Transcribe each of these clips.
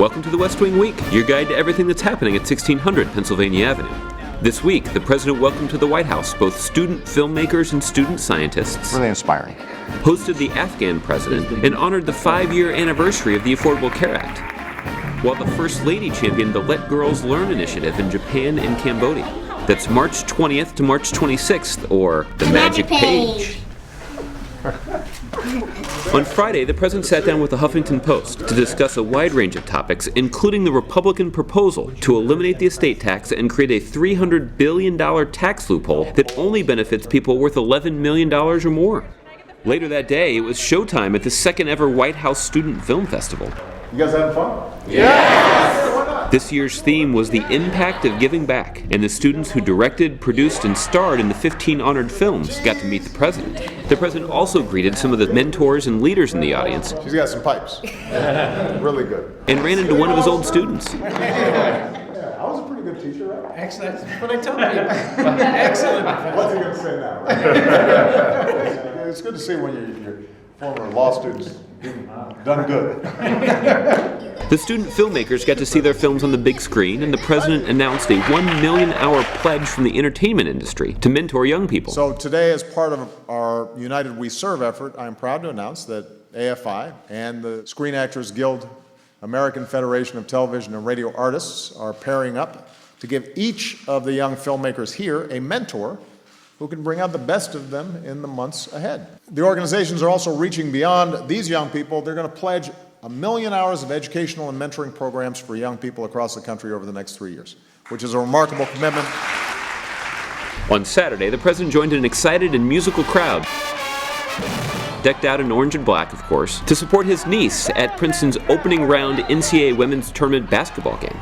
Welcome to the West Wing Week, your guide to everything that's happening at 1600 Pennsylvania Avenue. This week, the President welcomed to the White House both student filmmakers and student scientists. Really inspiring. Hosted the Afghan president and honored the 5-year anniversary of the Affordable Care Act. While the First Lady championed the Let Girls Learn initiative in Japan and Cambodia. That's March 20th to March 26th, or the Magic Page. On Friday, the president sat down with the Huffington Post to discuss a wide range of topics, including the Republican proposal to eliminate the estate tax and create a $300 billion tax loophole that only benefits people worth $11 million or more. Later that day, it was showtime at the second ever White House Student Film Festival. You guys having fun? Yes! This year's theme was the impact of giving back, and the students who directed, produced, and starred in the 15 honored films got to meet the president. The president also greeted some of the mentors and leaders in the audience. She's got some pipes. Really good. And ran into one of his old students. Yeah, I was a pretty good teacher, right? Excellent. That's what I told you. Excellent. What's he going to say now? Right? It's good to see when your former law students done good. The student filmmakers got to see their films on the big screen, and the president announced a 1 million hour pledge from the entertainment industry to mentor young people. So today, as part of our United We Serve effort, I am proud to announce that AFI and the Screen Actors Guild, American Federation of Television and Radio Artists, are pairing up to give each of the young filmmakers here a mentor who can bring out the best of them in the months ahead. The organizations are also reaching beyond these young people. They're going to pledge 1 million hours of educational and mentoring programs for young people across the country over the next 3 years, which is a remarkable commitment. On Saturday, the president joined an excited and musical crowd, decked out in orange and black, of course, to support his niece at Princeton's opening round NCAA women's tournament basketball game.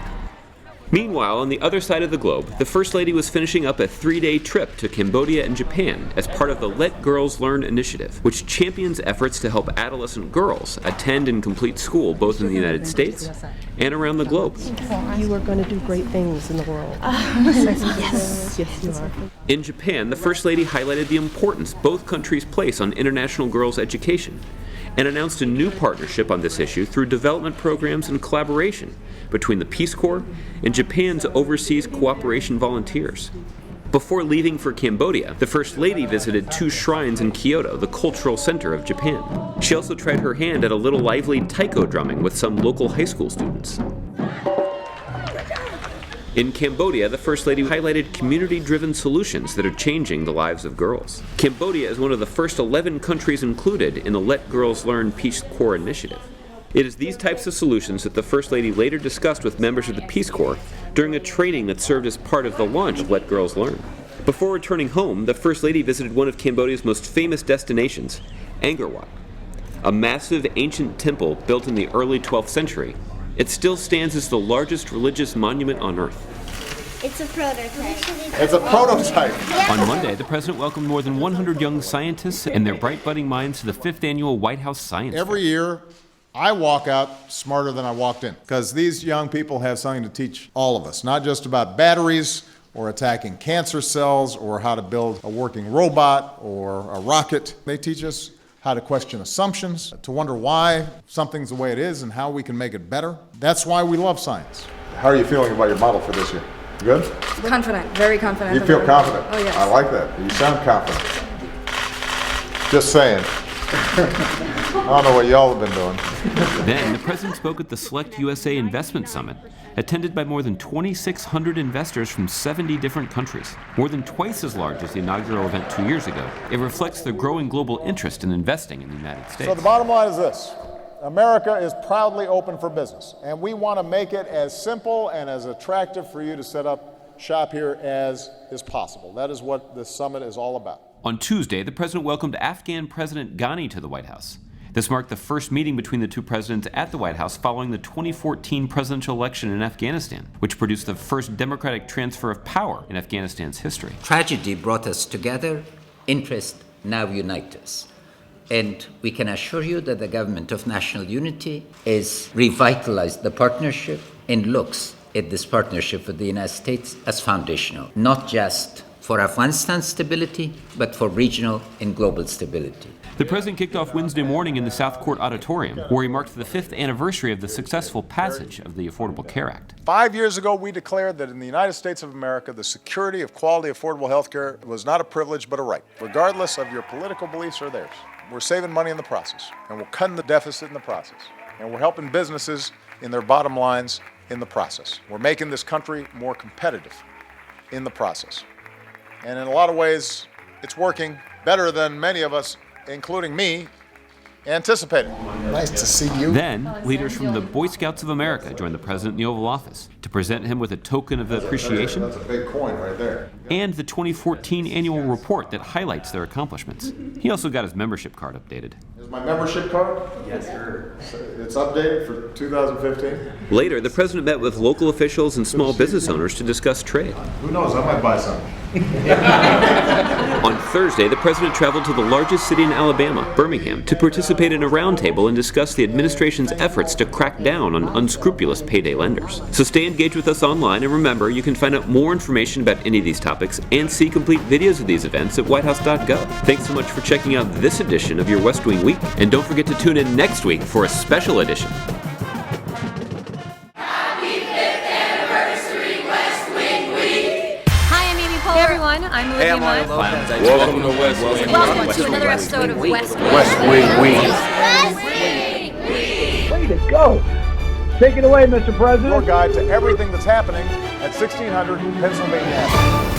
Meanwhile, on the other side of the globe, the First Lady was finishing up a 3-day trip to Cambodia and Japan as part of the Let Girls Learn initiative, which champions efforts to help adolescent girls attend and complete school both in the United States and around the globe. You are going to do great things in the world. Yes. Yes, you are. In Japan, the First Lady highlighted the importance both countries place on international girls' education and announced a new partnership on this issue through development programs and collaboration between the Peace Corps and Japan's overseas cooperation volunteers. Before leaving for Cambodia, the First Lady visited 2 shrines in Kyoto, the cultural center of Japan. She also tried her hand at a little lively taiko drumming with some local high school students. In Cambodia, the First Lady highlighted community-driven solutions that are changing the lives of girls. Cambodia is one of the first 11 countries included in the Let Girls Learn Peace Corps initiative. It is these types of solutions that the First Lady later discussed with members of the Peace Corps during a training that served as part of the launch of Let Girls Learn. Before returning home, the First Lady visited one of Cambodia's most famous destinations, Angkor Wat, a massive ancient temple built in the early 12th century. It still stands as the largest religious monument on Earth. It's a prototype. It's a prototype. On Monday, the president welcomed more than 100 young scientists and their bright budding minds to the 5th annual White House Science Fair. Every year, I walk out smarter than I walked in, because these young people have something to teach all of us, not just about batteries or attacking cancer cells or how to build a working robot or a rocket. They teach us how to question assumptions, to wonder why something's the way it is and how we can make it better. That's why we love science. How are you feeling about your model for this year? Good? Confident, very confident. You feel confident? Oh, yes. I like that. You sound confident. Just saying. I don't know what y'all have been doing. Then, the president spoke at the Select USA Investment Summit, attended by more than 2,600 investors from 70 different countries, more than twice as large as the inaugural event 2 years ago. It reflects the growing global interest in investing in the United States. So the bottom line is this. America is proudly open for business, and we want to make it as simple and as attractive for you to set up shop here as is possible. That is what this summit is all about. On Tuesday, the president welcomed Afghan President Ghani to the White House. This marked the first meeting between the two presidents at the White House following the 2014 presidential election in Afghanistan, which produced the first democratic transfer of power in Afghanistan's history. Tragedy brought us together. Interest now unites us. And we can assure you that the government of national unity is revitalized the partnership and looks at this partnership with the United States as foundational, not just for Afghanistan stability, but for regional and global stability. The president kicked off Wednesday morning in the South Court Auditorium, where he marked the 5th anniversary of the successful passage of the Affordable Care Act. 5 years ago, we declared that in the United States of America, the security of quality, affordable health care was not a privilege but a right, regardless of your political beliefs or theirs. We're saving money in the process, and we're cutting the deficit in the process, and we're helping businesses in their bottom lines in the process. We're making this country more competitive in the process. And in a lot of ways, it's working better than many of us, including me, anticipated. Nice to see you. Then, leaders from the Boy Scouts of America joined the president in the Oval Office to present him with a token of appreciation That's a big coin right there. and the 2014 annual report that highlights their accomplishments. He also got his membership card updated. Is my membership card? Yes, sir. It's updated for 2015? Later, the president met with local officials and small business owners to discuss trade. Who knows, I might buy some. On Thursday, the president traveled to the largest city in Alabama, Birmingham, to participate in a roundtable and discuss the administration's efforts to crack down on unscrupulous payday lenders. So stay engaged with us online, and remember, you can find out more information about any of these topics and see complete videos of these events at whitehouse.gov. Thanks so much for checking out this edition of your West Wing Week, and don't forget to tune in next week for a special edition. Hey everyone, I'm Olivia Munn. Welcome to West Wing. Welcome to another episode of West Wing. Way to go! Take it away, Mr. President. Your guide to everything that's happening at 1600 Pennsylvania Avenue.